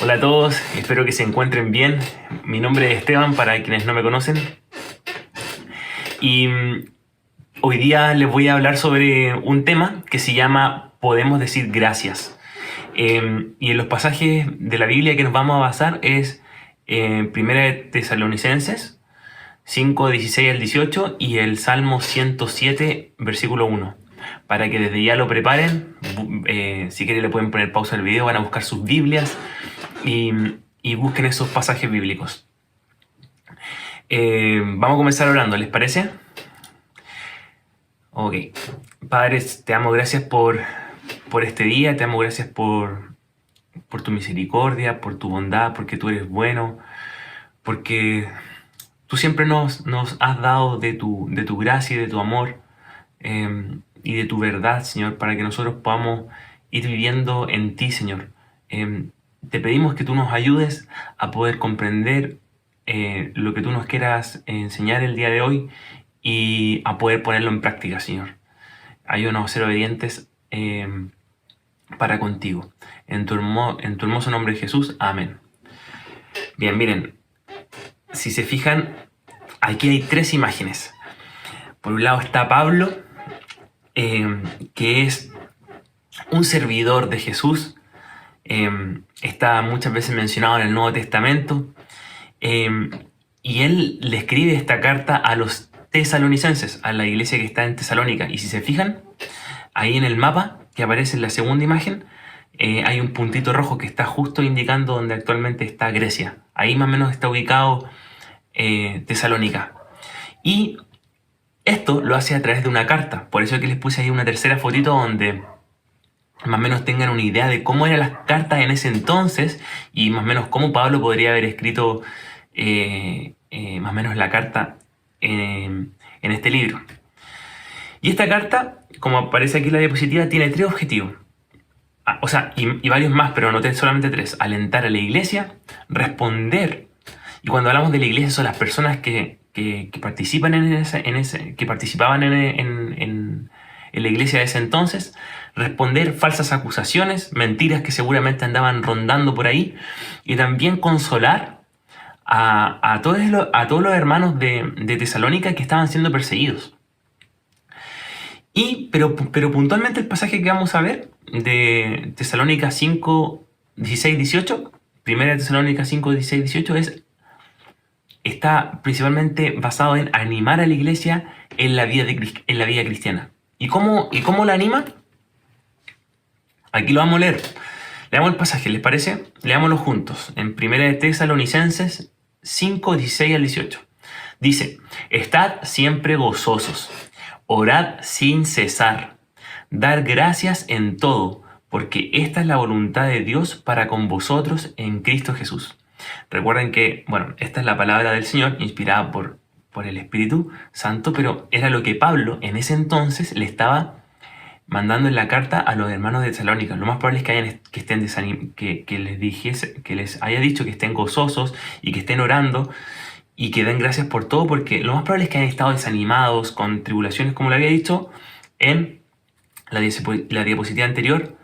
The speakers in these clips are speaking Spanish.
Hola a todos, espero que se encuentren bien. Mi nombre es Esteban, para quienes no me conocen. Y hoy día les voy a hablar sobre un tema que se llama Podemos decir gracias. Y en los pasajes de la Biblia que nos vamos a basar es Primera de Tesalonicenses 5, 16 al 18 y el Salmo 107, versículo 1. Para que desde ya lo preparen, si quieren le pueden poner pausa al video, van a buscar sus Biblias y, y busquen esos pasajes bíblicos. Vamos a comenzar orando, ¿les parece? Ok. Padre, te damos gracias por este día, te damos gracias por tu misericordia, por tu bondad, porque tú eres bueno, porque tú siempre nos has dado de tu gracia y de tu amor y de tu verdad, Señor, para que nosotros podamos ir viviendo en ti, Señor. Te pedimos que tú nos ayudes a poder comprender lo que tú nos quieras enseñar el día de hoy y a poder ponerlo en práctica, Señor. Ayúdanos a ser obedientes para contigo. En tu hermoso nombre, Jesús. Amén. Bien, miren, si se fijan, aquí hay tres imágenes. Por un lado está Pablo, que es un servidor de Jesús. Está muchas veces mencionado en el Nuevo Testamento. Y él le escribe esta carta a los tesalonicenses, a la iglesia que está en Tesalónica. Y si se fijan, ahí en el mapa que aparece en la segunda imagen, hay un puntito rojo que está justo indicando donde actualmente está Grecia. Ahí más o menos está ubicado Tesalónica. Y esto lo hace a través de una carta. Por eso es que les puse ahí una tercera fotito donde más o menos tengan una idea de cómo eran las cartas en ese entonces y más o menos cómo Pablo podría haber escrito más o menos la carta en este libro. Y esta carta, como aparece aquí en la diapositiva, tiene tres objetivos. O sea, y varios más, pero anoté solamente tres. Alentar a la iglesia, responder. Y cuando hablamos de la iglesia son las personas que participan que participaban en la iglesia de ese entonces. Responder falsas acusaciones, mentiras que seguramente andaban rondando por ahí. Y también consolar a todos los hermanos de Tesalónica que estaban siendo perseguidos. Pero puntualmente el pasaje que vamos a ver de Tesalónica 5, 16, 18, primera de Tesalónica 5, 16, 18, está principalmente basado en animar a la iglesia en la vida cristiana. ¿Y cómo la anima? Aquí lo vamos a leer. Leamos el pasaje, ¿les parece? Leámoslo juntos. En primera de Tesalonicenses 5, 16 al 18. Dice, estad siempre gozosos, orad sin cesar, dar gracias en todo, porque esta es la voluntad de Dios para con vosotros en Cristo Jesús. Recuerden que, bueno, esta es la palabra del Señor, inspirada por el Espíritu Santo, pero era lo que Pablo en ese entonces le estaba mandando en la carta a los hermanos de Tesalónica. Lo más probable es que les haya dicho que estén gozosos y que estén orando y que den gracias por todo, porque lo más probable es que hayan estado desanimados con tribulaciones, como lo había dicho en la diapositiva anterior,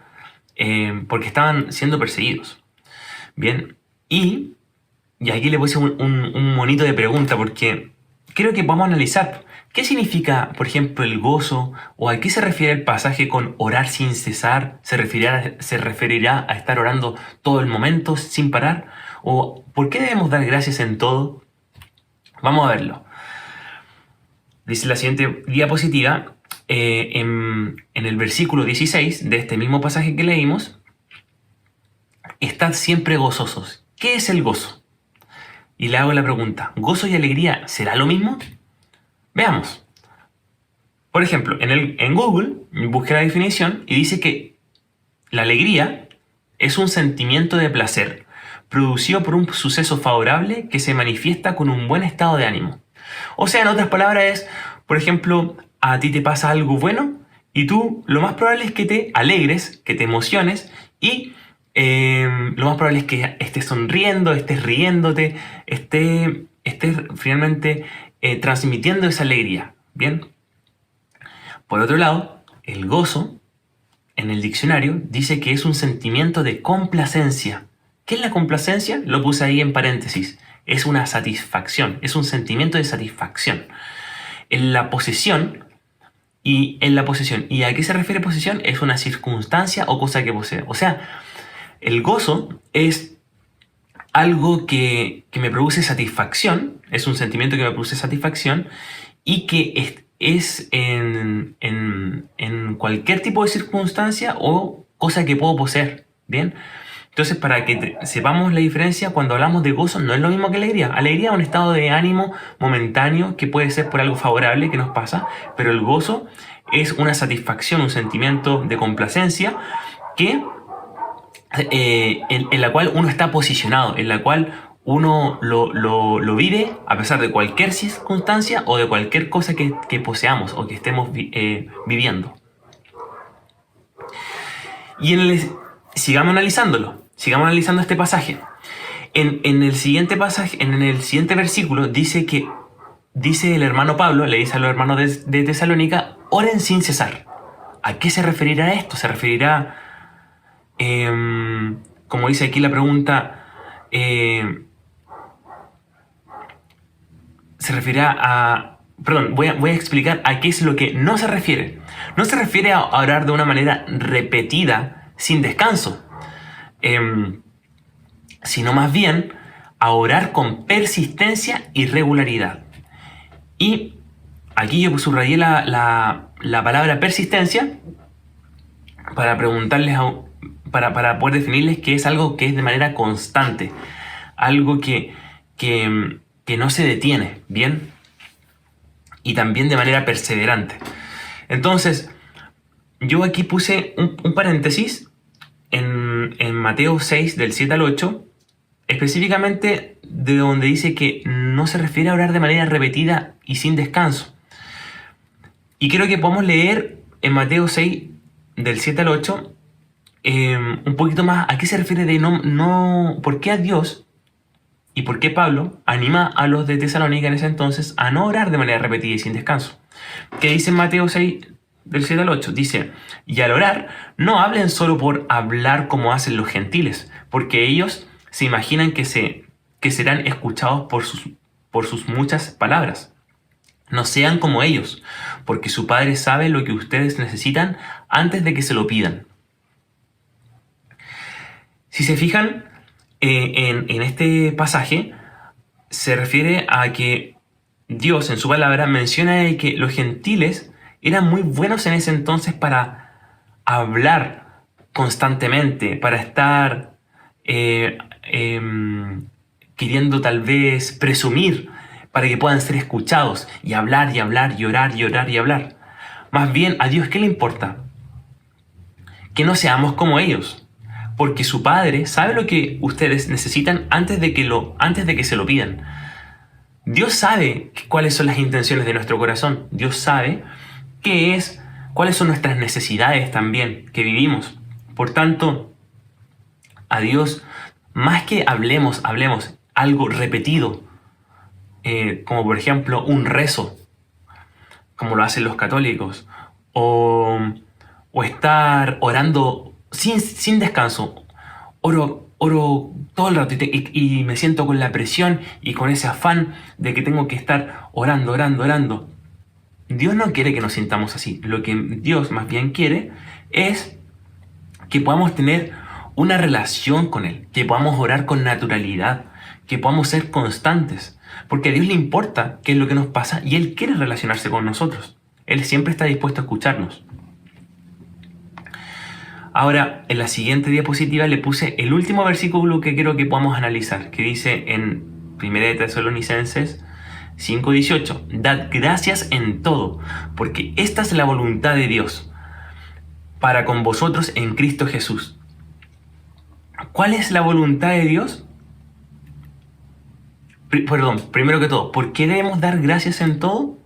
porque estaban siendo perseguidos. Bien, y aquí le puse un monito de pregunta, porque creo que vamos a analizar qué significa, por ejemplo, el gozo, o a qué se refiere el pasaje con orar sin cesar. ¿Se referirá a estar orando todo el momento sin parar? ¿O por qué debemos dar gracias en todo? Vamos a verlo. Dice la siguiente diapositiva, en el versículo 16 de este mismo pasaje que leímos, estad siempre gozosos. ¿Qué es el gozo? Y le hago la pregunta, ¿gozo y alegría será lo mismo? Veamos. Por ejemplo, en Google busqué la definición y dice que la alegría es un sentimiento de placer producido por un suceso favorable que se manifiesta con un buen estado de ánimo. O sea, en otras palabras es, por ejemplo, a ti te pasa algo bueno y tú lo más probable es que te alegres, que te emociones y lo más probable es que estés sonriendo, estés riéndote, estés finalmente transmitiendo esa alegría. Bien. Por otro lado, el gozo, en el diccionario, dice que es un sentimiento de complacencia ¿Qué es la complacencia? Lo puse ahí en paréntesis. Es una satisfacción, es un sentimiento de satisfacción. En la posesión, ¿y a qué se refiere posesión? Es una circunstancia o cosa que posee. O sea, el gozo es algo que me produce satisfacción, es un sentimiento que me produce satisfacción y que es en cualquier tipo de circunstancia o cosa que puedo poseer. ¿Bien? Entonces, para que sepamos la diferencia, cuando hablamos de gozo, no es lo mismo que alegría. Alegría es un estado de ánimo momentáneo que puede ser por algo favorable que nos pasa, pero el gozo es una satisfacción, un sentimiento de complacencia que, en la cual uno está posicionado, en la cual uno lo vive a pesar de cualquier circunstancia o de cualquier cosa que poseamos o que estemos viviendo. Y sigamos analizando este pasaje. En el siguiente pasaje, en el siguiente versículo, dice el hermano Pablo, le dice a los hermanos de Tesalónica, oren sin cesar. ¿A qué se referirá esto? Se referirá, como dice aquí la pregunta, se referirá a... Perdón, voy a explicar a qué es lo que no se refiere. No se refiere a orar de una manera repetida, sin descanso, sino más bien a orar con persistencia y regularidad. Y aquí yo subrayé la palabra persistencia para preguntarles, para poder definirles que es algo que es de manera constante, algo que no se detiene, ¿bien? Y también de manera perseverante. Entonces, yo aquí puse un paréntesis en Mateo 6, del 7 al 8, específicamente de donde dice que no se refiere a orar de manera repetida y sin descanso. Y quiero que podamos leer en Mateo 6, del 7 al 8, un poquito más a qué se refiere de por qué a Dios y por qué Pablo anima a los de Tesalónica en ese entonces a no orar de manera repetida y sin descanso. ¿Qué dice en Mateo 6, del 7 al 8? Dice, y al orar, no hablen solo por hablar como hacen los gentiles, porque ellos se imaginan que serán escuchados por sus muchas palabras. No sean como ellos, porque su Padre sabe lo que ustedes necesitan antes de que se lo pidan. Si se fijan, en este pasaje se refiere a que Dios en su palabra menciona que los gentiles eran muy buenos en ese entonces para hablar constantemente, para estar queriendo tal vez presumir para que puedan ser escuchados y hablar y hablar y orar y orar y hablar. Más bien, ¿a Dios qué le importa? Que no seamos como ellos, porque su Padre sabe lo que ustedes necesitan antes de que se lo pidan. Dios sabe cuáles son las intenciones de nuestro corazón. Dios sabe cuáles son nuestras necesidades también que vivimos. Por tanto, a Dios, más que hablemos algo repetido, como por ejemplo un rezo, como lo hacen los católicos, o estar orando sin descanso. Oro todo el rato y me siento con la presión y con ese afán de que tengo que estar orando. Dios no quiere que nos sintamos así. Lo que Dios más bien quiere es que podamos tener una relación con Él, que podamos orar con naturalidad, que podamos ser constantes, porque a Dios le importa qué es lo que nos pasa y Él quiere relacionarse con nosotros. Él siempre está dispuesto a escucharnos. Ahora, en la siguiente diapositiva le puse el último versículo que quiero que podamos analizar, que dice en 1 Tesalonicenses 5:18, dad gracias en todo, porque esta es la voluntad de Dios para con vosotros en Cristo Jesús. ¿Cuál es la voluntad de Dios? Primero que todo, ¿por qué debemos dar gracias en todo?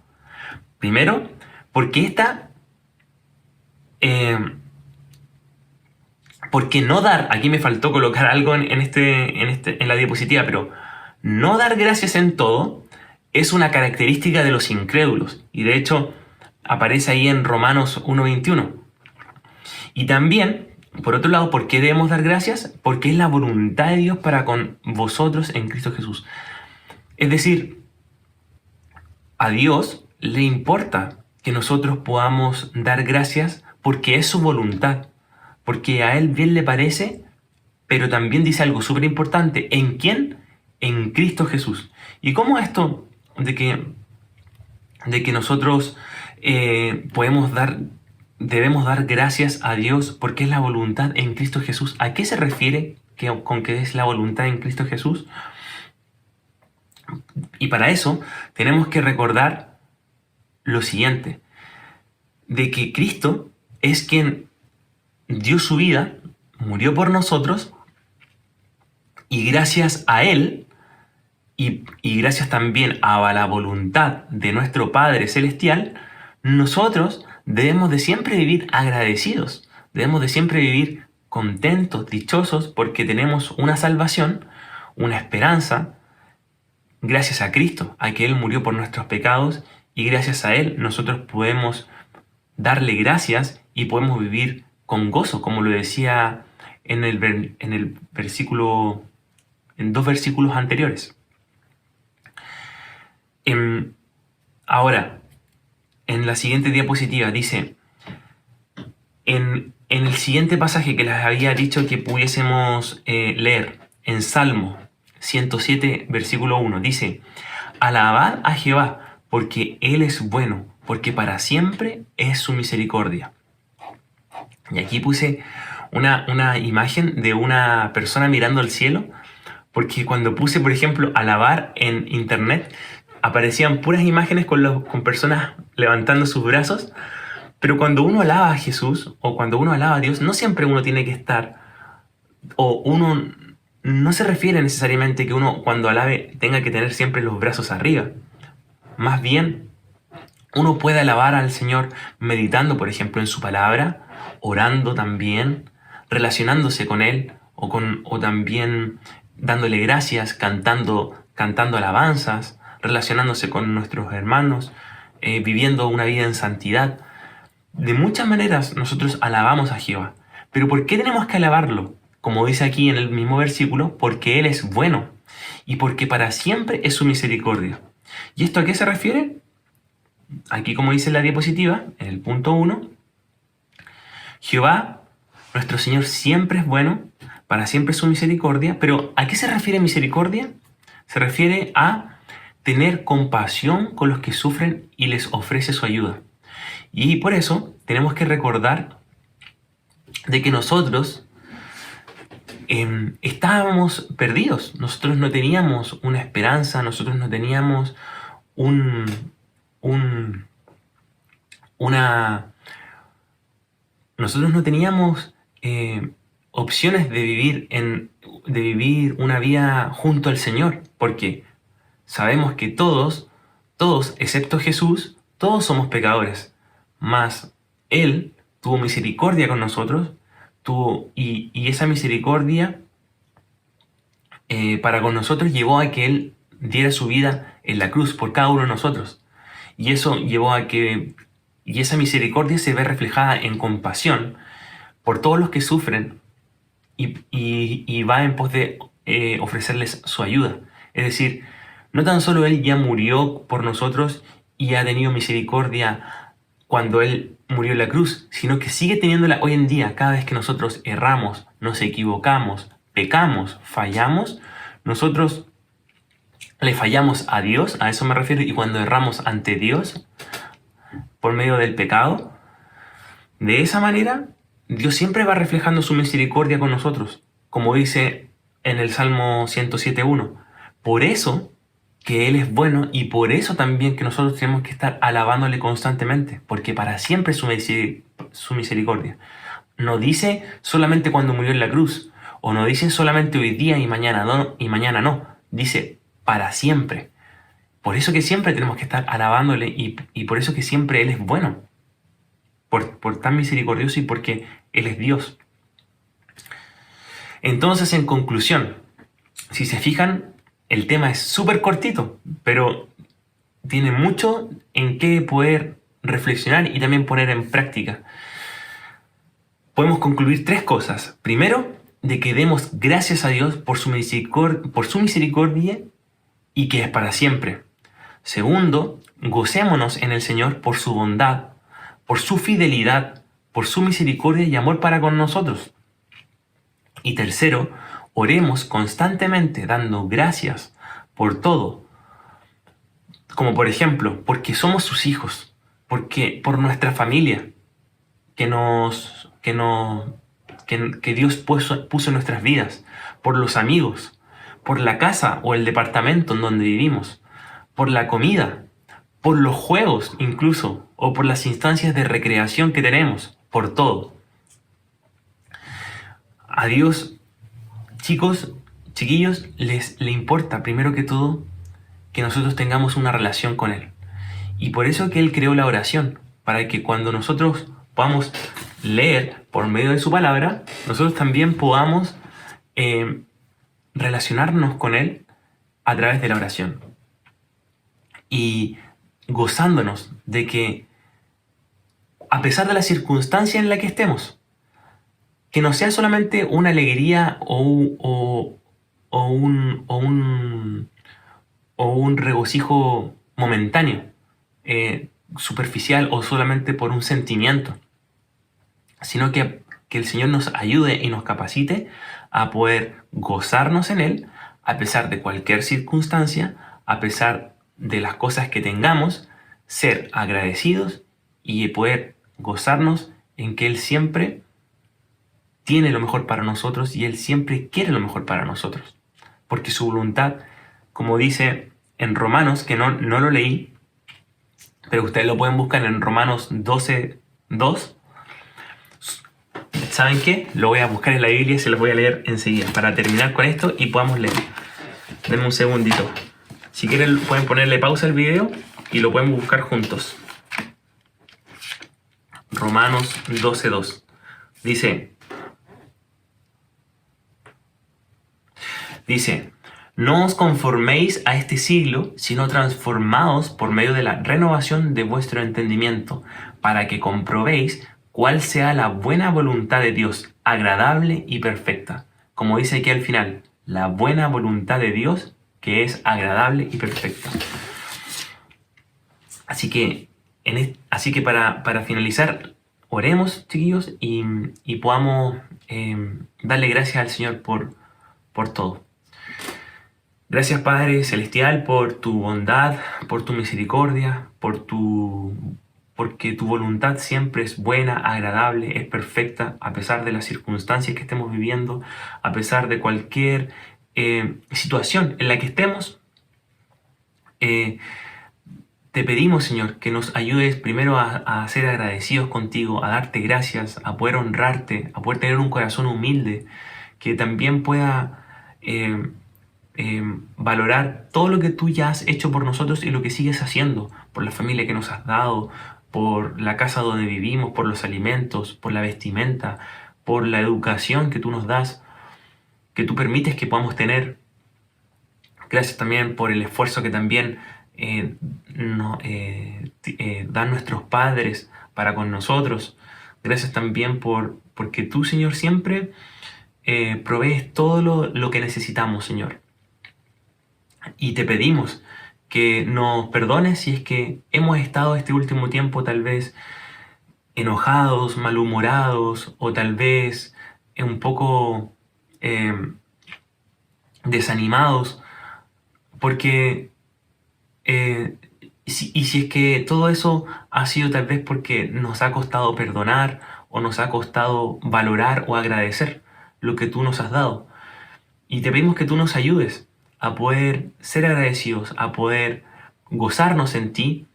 Primero, porque porque no dar, aquí me faltó colocar algo en la diapositiva, pero no dar gracias en todo es una característica de los incrédulos. Y de hecho, aparece ahí en Romanos 1:21. Y también Por otro lado, ¿por qué debemos dar gracias? Porque es la voluntad de Dios para con vosotros en Cristo Jesús. Es decir, a Dios le importa que nosotros podamos dar gracias porque es su voluntad, porque a Él bien le parece, pero también dice algo súper importante. ¿En quién? En Cristo Jesús. ¿Y cómo esto de que nosotros debemos dar gracias a Dios porque es la voluntad en Cristo Jesús? ¿A qué se refiere con que es la voluntad en Cristo Jesús? Y para eso tenemos que recordar lo siguiente, de que Cristo es quien dio su vida, murió por nosotros, y gracias a Él, y gracias también a la voluntad de nuestro Padre Celestial, nosotros debemos de siempre vivir agradecidos, debemos de siempre vivir contentos, dichosos, porque tenemos una salvación, una esperanza, gracias a Cristo, a que Él murió por nuestros pecados, y gracias a Él nosotros podemos darle gracias y podemos vivir con gozo, como lo decía en el versículo, en 2 versículos anteriores. Ahora, en la siguiente diapositiva dice, en el siguiente pasaje que les había dicho que pudiésemos leer, en Salmo 107, versículo 1, dice, alabad a Jehová, porque Él es bueno, porque para siempre es su misericordia. Y aquí puse una imagen de una persona mirando al cielo, porque cuando puse, por ejemplo, alabar en internet, aparecían puras imágenes con personas levantando sus brazos, pero cuando uno alaba a Jesús o cuando uno alaba a Dios, no siempre uno tiene que estar, o uno no se refiere necesariamente que uno cuando alabe tenga que tener siempre los brazos arriba. Más bien, uno puede alabar al Señor meditando, por ejemplo, en su palabra, orando también, relacionándose con Él, o también dándole gracias, cantando alabanzas, relacionándose con nuestros hermanos, viviendo una vida en santidad. De muchas maneras nosotros alabamos a Jehová. Pero ¿por qué tenemos que alabarlo? Como dice aquí en el mismo versículo, porque Él es bueno y porque para siempre es su misericordia. ¿Y esto a qué se refiere? Aquí, como dice en la diapositiva, en el punto 1, Jehová, nuestro Señor, siempre es bueno, para siempre es su misericordia. Pero ¿a qué se refiere misericordia? Se refiere a tener compasión con los que sufren y les ofrece su ayuda. Y por eso tenemos que recordar de que nosotros estábamos perdidos. Nosotros no teníamos una esperanza, nosotros no teníamos nosotros no teníamos opciones de vivir una vida junto al Señor, porque sabemos que todos, excepto Jesús, todos somos pecadores, mas Él tuvo misericordia con nosotros, y esa misericordia para con nosotros llevó a que Él diera su vida en la cruz por cada uno de nosotros. Y eso llevó a que, y esa misericordia se ve reflejada en compasión por todos los que sufren y va en pos de ofrecerles su ayuda. Es decir, no tan solo Él ya murió por nosotros y ha tenido misericordia cuando Él murió en la cruz, sino que sigue teniéndola hoy en día. Cada vez que nosotros erramos, nos equivocamos, pecamos, fallamos, nosotros le fallamos a Dios, a eso me refiero, y cuando erramos ante Dios por medio del pecado, de esa manera Dios siempre va reflejando su misericordia con nosotros, como dice en el Salmo 107.1. Por eso que Él es bueno y por eso también que nosotros tenemos que estar alabándole constantemente, porque para siempre es su misericordia. No dice solamente cuando murió en la cruz, o no dice solamente hoy día y mañana no, dice para siempre. Por eso que siempre tenemos que estar alabándole y por eso que siempre Él es bueno, por tan misericordioso y porque Él es Dios. Entonces, en conclusión, si se fijan, el tema es súper cortito, pero tiene mucho en qué poder reflexionar y también poner en práctica. podemos concluir tres cosas. Primero, de que demos gracias a Dios por su misericordia y que es para siempre. Segundo, gocémonos en el Señor por su bondad, por su fidelidad, por su misericordia y amor para con nosotros. Y tercero, oremos constantemente dando gracias por todo. Como por ejemplo, porque somos sus hijos, por nuestra familia que Dios puso en nuestras vidas, por los amigos, por la casa o el departamento en donde vivimos, por la comida, por los juegos incluso, o por las instancias de recreación que tenemos, por todo. A Dios, chicos, chiquillos, le importa primero que todo que nosotros tengamos una relación con Él. Y por eso que Él creó la oración, para que cuando nosotros podamos leer por medio de su palabra, nosotros también podamos relacionarnos con Él a través de la oración. Y gozándonos de que, a pesar de la circunstancia en la que estemos, que no sea solamente una alegría o un regocijo momentáneo, superficial o solamente por un sentimiento, sino que el Señor nos ayude y nos capacite a poder gozarnos en Él a pesar de cualquier circunstancia, a pesar de las cosas que tengamos, ser agradecidos y poder gozarnos en que Él siempre tiene lo mejor para nosotros y Él siempre quiere lo mejor para nosotros. Porque su voluntad, como dice en Romanos, que no lo leí, pero ustedes lo pueden buscar en Romanos 12:2. ¿Saben qué? Lo voy a buscar en la Biblia y se los voy a leer enseguida para terminar con esto y podamos leer. Denme un segundito. Si quieren pueden ponerle pausa al video y lo pueden buscar juntos. Romanos 12:2. Dice, no os conforméis a este siglo, sino transformaos por medio de la renovación de vuestro entendimiento, para que comprobéis cuál sea la buena voluntad de Dios, agradable y perfecta. Como dice aquí al final, la buena voluntad de Dios que es agradable y perfecta. Así que para finalizar, oremos, chiquillos, y podamos darle gracias al Señor por todo. Gracias, Padre Celestial, por tu bondad, por tu misericordia, porque tu voluntad siempre es buena, agradable, es perfecta, a pesar de las circunstancias que estemos viviendo, a pesar de cualquier situación en la que estemos. Te pedimos, Señor, que nos ayudes primero a ser agradecidos contigo, a darte gracias, a poder honrarte, a poder tener un corazón humilde, que también pueda valorar todo lo que tú ya has hecho por nosotros y lo que sigues haciendo, por la familia que nos has dado, por la casa donde vivimos, por los alimentos, por la vestimenta, por la educación que tú nos das, que tú permites que podamos tener. Gracias también por el esfuerzo que también dan nuestros padres para con nosotros. Gracias también porque tú, Señor, siempre provees todo lo que necesitamos, Señor. Y te pedimos que nos perdones si es que hemos estado este último tiempo tal vez enojados, malhumorados o tal vez un poco desanimados, porque si es que todo eso ha sido tal vez porque nos ha costado perdonar o nos ha costado valorar o agradecer lo que tú nos has dado. Y te pedimos que tú nos ayudes a poder ser agradecidos, a poder gozarnos en ti,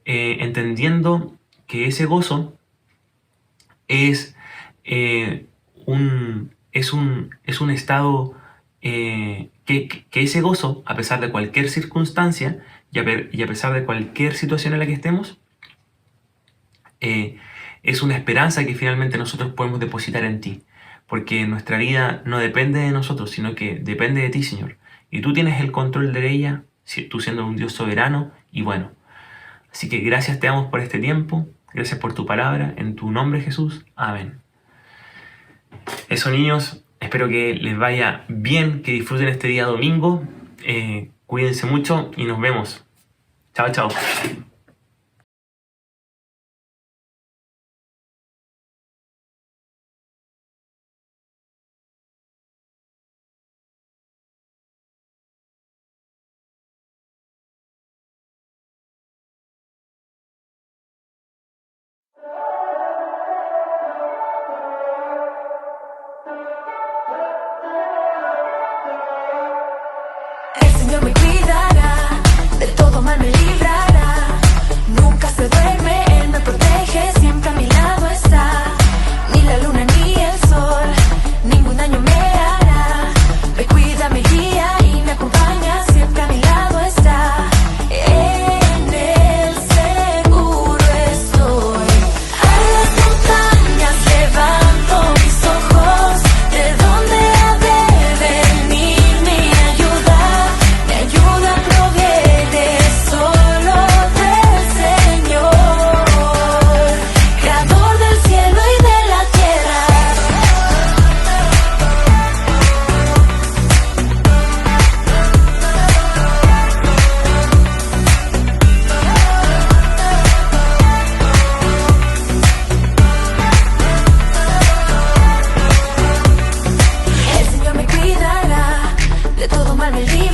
entendiendo que ese gozo es un estado que ese gozo, a pesar de cualquier circunstancia y a pesar de cualquier situación en la que estemos, es una esperanza que finalmente nosotros podemos depositar en ti. Porque nuestra vida no depende de nosotros, sino que depende de ti, Señor. Y tú tienes el control de ella, tú siendo un Dios soberano y bueno. Así que gracias te damos por este tiempo, gracias por tu palabra, en tu nombre, Jesús. Amén. Eso, niños, espero que les vaya bien, que disfruten este día domingo. Cuídense mucho y nos vemos. Chao, chao. El Señor me cuidará, de todo mal me librará. Nunca se duerme, Él me protege, siempre a mi lado está. Ni la luna ni el sol, ningún daño me hará. Me cuida, me guía y me acompaña, siempre a mi lado está. En Él seguro estoy. A las montañas levanto mis ojos, ¿de dónde ha de venir mi ayuda? Mi ayuda proviene solo del Señor, Creador del cielo y de la tierra. El Señor me cuidará, de todo mal me librará.